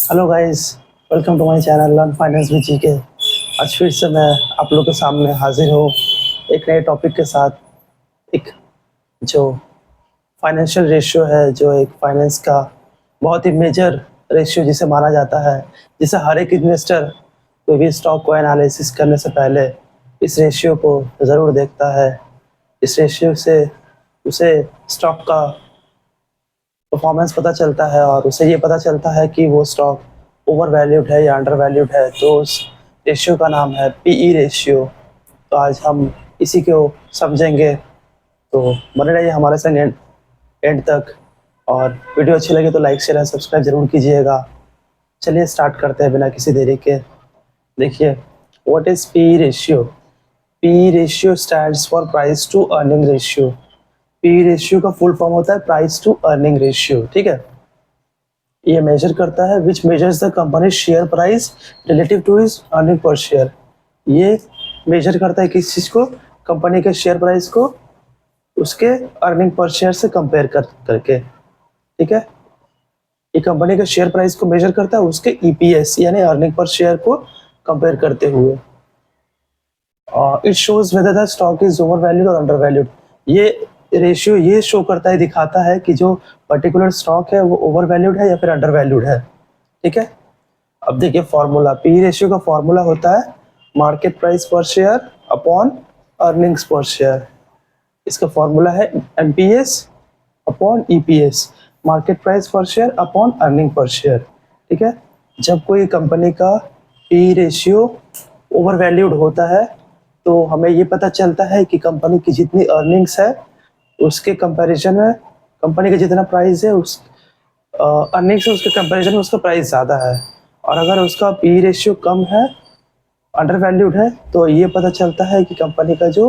Hello guys, welcome to my channel learn finance with GK. आज फिर से मैं आप लोगों के सामने हाजिर हूँ एक नए टॉपिक के साथ। एक जो फाइनेंशियल रेशियो है, जो एक फाइनेंस का बहुत ही मेजर रेशियो जिसे माना जाता है, जिसे हर एक इन्वेस्टर कोई भी स्टॉक को एनालिसिस करने से पहले इस रेशियो को ज़रूर देखता है। इस रेशियो से उसे स्टॉक का परफॉर्मेंस पता चलता है और उसे ये पता चलता है कि वो स्टॉक ओवर वैल्यूड है या अंडर वैल्यूड है। तो उस रेशियो का नाम है पीई रेशियो। तो आज हम इसी को समझेंगे, तो बने रहिए हमारे संग एंड तक। और वीडियो अच्छी लगे तो लाइक शेयर एंड सब्सक्राइब जरूर कीजिएगा। चलिए स्टार्ट करते हैं बिना किसी देरी के। देखिए, what is PE ratio. PE ratio stands for price to earning ratio. PE ratio का फुल फॉर्म होता है प्राइस टू अर्निंग रेशियो, ठीक है। ये मेजर करता है विच measures the company share price relative two is earning per share. ये major करता है किस चीज़ को, कंपनी के शेयर प्राइस को उसके अर्निंग पर शेयर से कंपेयर करके, ठीक है। ये कंपनी के शेयर प्राइस को मेजर करता है उसके ईपीएस यानी अर्निंग पर शेयर को कंपेयर करते हुए। It shows whether the stock is over valued और अंडर वैल्यूड। ये रेशियो ये शो करता है, दिखाता है कि जो पर्टिकुलर स्टॉक है वो ओवर वैल्यूड है या फिर अंडर वैल्यूड है, ठीक है। अब देखिए फॉर्मूला, पी रेशियो का फॉर्मूला होता है market price per share upon earnings per share. इसका फॉर्मूला है MPS upon EPS, market price per share upon earning per share, ठीक है। जब कोई कंपनी का पी रेशियो ओवर वैल्यूड होता है तो हमें ये पता चलता है कि कंपनी की जितनी अर्निंग्स है उसके कंपैरिजन में कंपनी का जितना प्राइस है उस अर्निंग्स है उसके कंपैरिजन में उसका प्राइस ज़्यादा है। और अगर उसका पी रेशियो कम है, अंडर वैल्यूड है, तो ये पता चलता है कि कंपनी का जो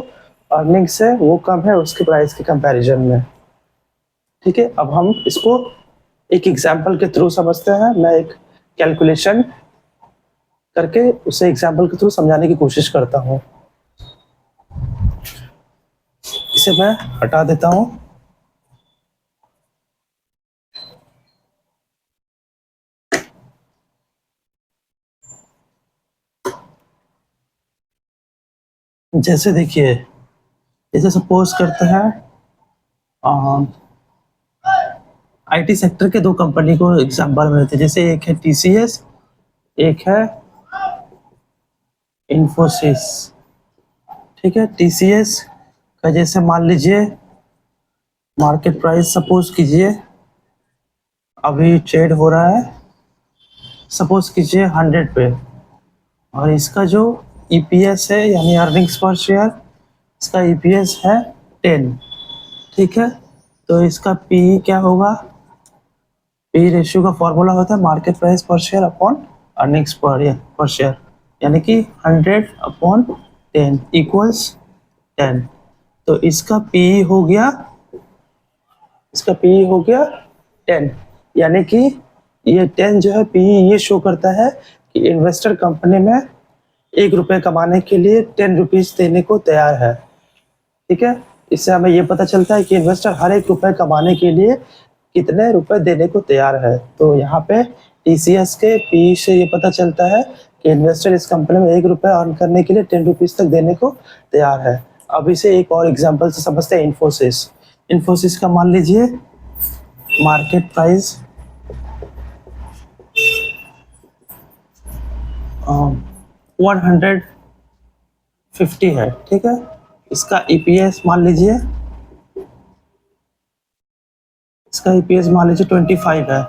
अर्निंग्स है वो कम है उसके प्राइस के कंपैरिजन में, ठीक है। अब हम इसको एक एग्जांपल के थ्रू समझते हैं। मैं एक कैलकुलेशन करके उसे एग्जांपल के थ्रू समझाने की कोशिश करता हूँ। इसे मैं हटा देता हूँ। जैसे देखिए, जैसे सपोज करते हैं आईटी सेक्टर के दो कंपनी को एग्जांपल में लेते हैं। जैसे एक है टीसीएस, एक है इन्फोसिस, ठीक है। टीसीएस का जैसे मान लीजिए मार्केट प्राइस सपोज कीजिए अभी ट्रेड हो रहा है, सपोज कीजिए 100 पे, और इसका जो ईपीएस है यानी अर्निंग्स पर शेयर, इसका ईपीएस है 10, ठीक है। तो इसका पी क्या होगा, पी रेशियो का फॉर्मूला होता है market price per share upon earnings per share, यानी कि 100 अपॉन 10 इक्वल्स 10। तो इसका पी हो गया, इसका पी हो गया 10, यानी कि ये 10 जो है पी ये शो करता है कि इन्वेस्टर कंपनी में 1 रुपये कमाने के लिए 10 रुपीज़ देने को तैयार है, ठीक है। इससे हमें ये पता चलता है कि इन्वेस्टर हर 1 रुपये कमाने के लिए कितने रुपए देने को तैयार है। तो यहाँ पे टीसीएस के पी से ये पता चलता है कि इन्वेस्टर इस कंपनी में 1 रुपये अर्न करने के लिए 10 रुपीज़ तक देने को तैयार है। अब इसे एक और एग्जांपल से समझते हैं। इन्फोसिस, इन्फोसिस का मान लीजिए मार्केट प्राइस 150 है, ठीक है। इसका ईपीएस मान लीजिए, इसका ईपीएस मान लीजिए 25 है।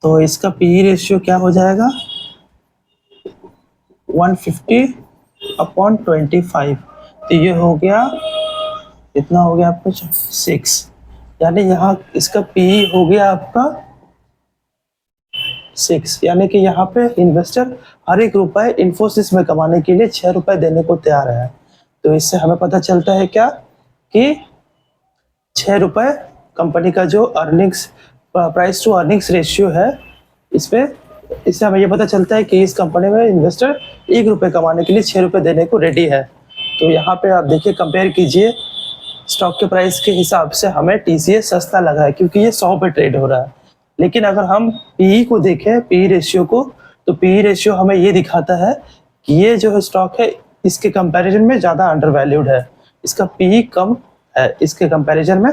तो इसका पी रेशियो क्या हो जाएगा, 150 अपॉन 25। तो ये हो गया, इतना हो गया आपका 6, यानी यहाँ इसका पी हो गया आपका 6, यानी कि यहाँ पे इन्वेस्टर हर 1 रुपये इन्फोसिस में कमाने के लिए 6 रुपये देने को तैयार है। तो इससे हमें पता चलता है क्या कि 6 रुपये कंपनी का जो earnings price to earnings ratio है, इसमें इससे हमें ये पता चलता है कि इस कंपनी में इन्वेस्टर 1 रुपये कमाने के लिए 6 रुपये देने को रेडी है। तो यहाँ पे आप देखिए, कंपेयर कीजिए, स्टॉक के प्राइस के हिसाब से हमें टीसीएस सस्ता लगा है क्योंकि ये 100 पे ट्रेड हो रहा है। लेकिन अगर हम पीई को देखें, पीई रेशियो को, तो पीई रेशियो हमें ये दिखाता है कि ये जो स्टॉक है इसके कंपैरिजन में ज़्यादा अंडर वैल्यूड है, इसका पीई कम है इसके कंपैरिजन में,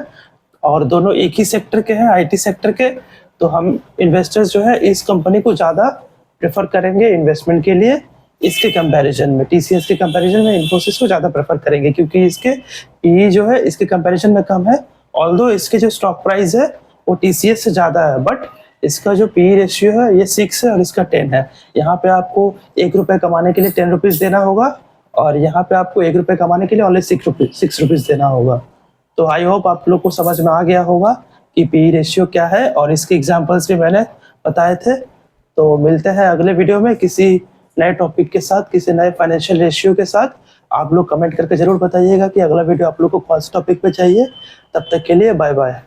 और दोनों एक ही सेक्टर के हैं, आईटी सेक्टर के। तो हम इन्वेस्टर्स जो है इस कंपनी को ज़्यादा प्रेफर करेंगे इन्वेस्टमेंट के लिए इसके कंपैरिजन में, टीसीएस के कंपैरिजन में इन्फोसिस को ज़्यादा प्रेफर करेंगे, क्योंकि इसके पीई जो है इसके कंपैरिजन में कम है। ऑल्दो इसके जो स्टॉक प्राइस है वो टीसीएस से ज़्यादा है, बट इसका जो पीई रेशियो है ये 6 है और इसका 10 है। यहाँ पे आपको 1 रुपये कमाने के लिए 10 रुपीज़ देना होगा, और यहाँ पे आपको 1 रुपये कमाने के लिए ओनली 6 रुपीज़ देना होगा। तो आई होप आप लोग को समझ में आ गया होगा कि पीई रेशियो क्या है, और इसके एग्जांपल्स भी मैंने बताए थे। तो मिलते हैं अगले वीडियो में किसी नए टॉपिक के साथ, किसी नए फाइनेंशियल रेशियो के साथ। आप लोग कमेंट करके ज़रूर बताइएगा कि अगला वीडियो आप लोग को कौन से टॉपिक पे चाहिए। तब तक के लिए बाय बाय।